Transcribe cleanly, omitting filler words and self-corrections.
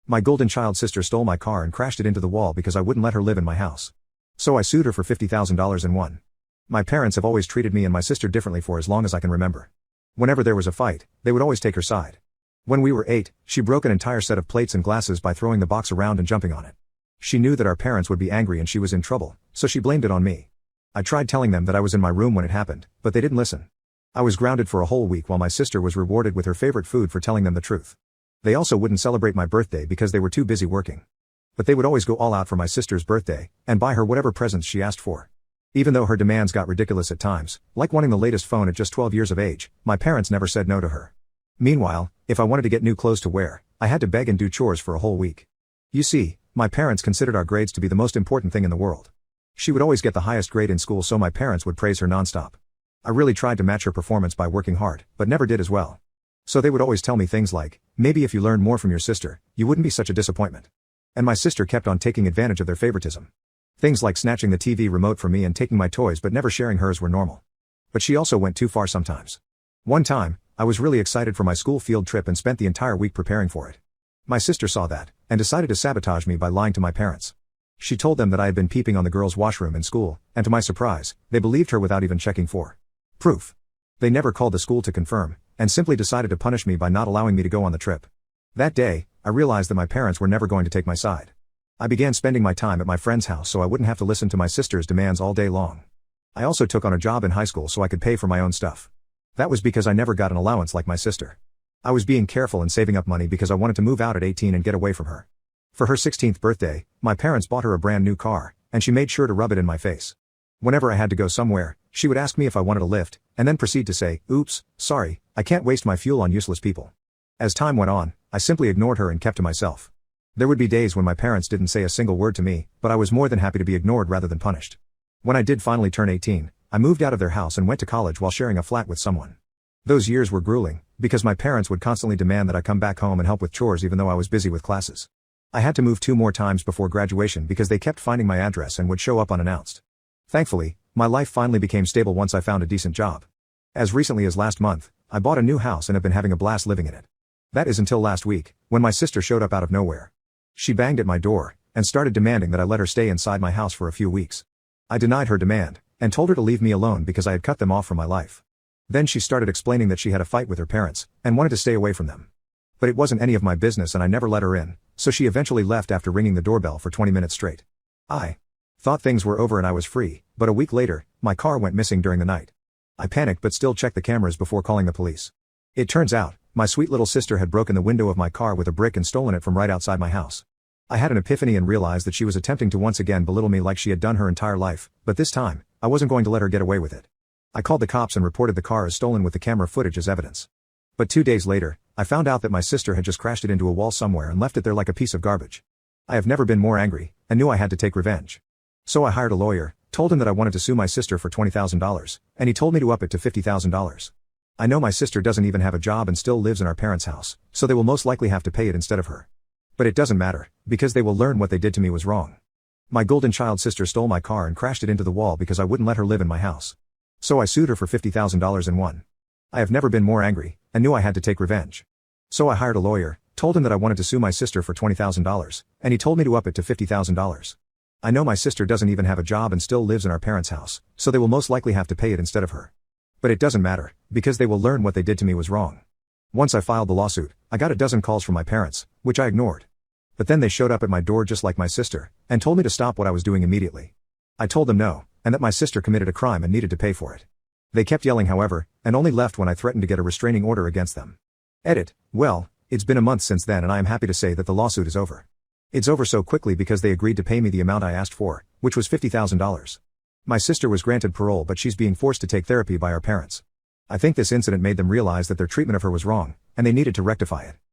My golden child sister stole my car and crashed it into the wall because I wouldn't let her live in my house. So I sued her for $50,000 and won. My parents have always treated me and my sister differently for as long as I can remember. Whenever there was a fight, they would always take her side. When we were 8, she broke an entire set of plates and glasses by throwing the box around and jumping on it. She knew that our parents would be angry and she was in trouble, so she blamed it on me. I tried telling them that I was in my room when it happened, but they didn't listen. I was grounded for a whole week while my sister was rewarded with her favorite food for telling them the truth. They also wouldn't celebrate my birthday because they were too busy working. But they would always go all out for my sister's birthday, and buy her whatever presents she asked for. Even though her demands got ridiculous at times, like wanting the latest phone at just 12 years of age, my parents never said no to her. Meanwhile, if I wanted to get new clothes to wear, I had to beg and do chores for a whole week. You see, my parents considered our grades to be the most important thing in the world. She would always get the highest grade in school, so my parents would praise her nonstop. I really tried to match her performance by working hard, but never did as well. So they would always tell me things like, maybe if you learned more from your sister, you wouldn't be such a disappointment. And my sister kept on taking advantage of their favoritism. Things like snatching the TV remote from me and taking my toys but never sharing hers were normal. But she also went too far sometimes. One time, I was really excited for my school field trip and spent the entire week preparing for it. My sister saw that, and decided to sabotage me by lying to my parents. She told them that I had been peeping on the girls' washroom in school, and to my surprise, they believed her without even checking for proof. They never called the school to confirm, and simply decided to punish me by not allowing me to go on the trip. That day, I realized that my parents were never going to take my side. I began spending my time at my friend's house so I wouldn't have to listen to my sister's demands all day long. I also took on a job in high school so I could pay for my own stuff. That was because I never got an allowance like my sister. I was being careful and saving up money because I wanted to move out at 18 and get away from her. For her 16th birthday, my parents bought her a brand new car, and she made sure to rub it in my face. Whenever I had to go somewhere, she would ask me if I wanted a lift, and then proceed to say, "Oops, sorry, I can't waste my fuel on useless people." As time went on, I simply ignored her and kept to myself. There would be days when my parents didn't say a single word to me, but I was more than happy to be ignored rather than punished. When I did finally turn 18, I moved out of their house and went to college while sharing a flat with someone. Those years were grueling, because my parents would constantly demand that I come back home and help with chores even though I was busy with classes. I had to move 2 more times before graduation because they kept finding my address and would show up unannounced. Thankfully, my life finally became stable once I found a decent job. As recently as last month, I bought a new house and have been having a blast living in it. That is until last week, when my sister showed up out of nowhere. She banged at my door, and started demanding that I let her stay inside my house for a few weeks. I denied her demand, and told her to leave me alone because I had cut them off from my life. Then she started explaining that she had a fight with her parents, and wanted to stay away from them. But it wasn't any of my business and I never let her in, so she eventually left after ringing the doorbell for 20 minutes straight. I thought things were over and I was free, but a week later, my car went missing during the night. I panicked but still checked the cameras before calling the police. It turns out, my sweet little sister had broken the window of my car with a brick and stolen it from right outside my house. I had an epiphany and realized that she was attempting to once again belittle me like she had done her entire life, but this time, I wasn't going to let her get away with it. I called the cops and reported the car as stolen with the camera footage as evidence. But 2 days later, I found out that my sister had just crashed it into a wall somewhere and left it there like a piece of garbage. I have never been more angry, and knew I had to take revenge. So I hired a lawyer, told him that I wanted to sue my sister for $20,000, and he told me to up it to $50,000. I know my sister doesn't even have a job and still lives in our parents' house, so they will most likely have to pay it instead of her. But it doesn't matter, because they will learn what they did to me was wrong. My golden child sister stole my car and crashed it into the wall because I wouldn't let her live in my house. So I sued her for $50,000 and won. I have never been more angry, and knew I had to take revenge. So I hired a lawyer, told him that I wanted to sue my sister for $20,000, and he told me to up it to $50,000. I know my sister doesn't even have a job and still lives in our parents' house, so they will most likely have to pay it instead of her. But it doesn't matter, because they will learn what they did to me was wrong. Once I filed the lawsuit, I got a dozen calls from my parents, which I ignored. But then they showed up at my door just like my sister, and told me to stop what I was doing immediately. I told them no, and that my sister committed a crime and needed to pay for it. They kept yelling however, and only left when I threatened to get a restraining order against them. Edit. Well, it's been a month since then and I am happy to say that the lawsuit is over. It's over so quickly because they agreed to pay me the amount I asked for, which was $50,000. My sister was granted parole but she's being forced to take therapy by our parents. I think this incident made them realize that their treatment of her was wrong, and they needed to rectify it.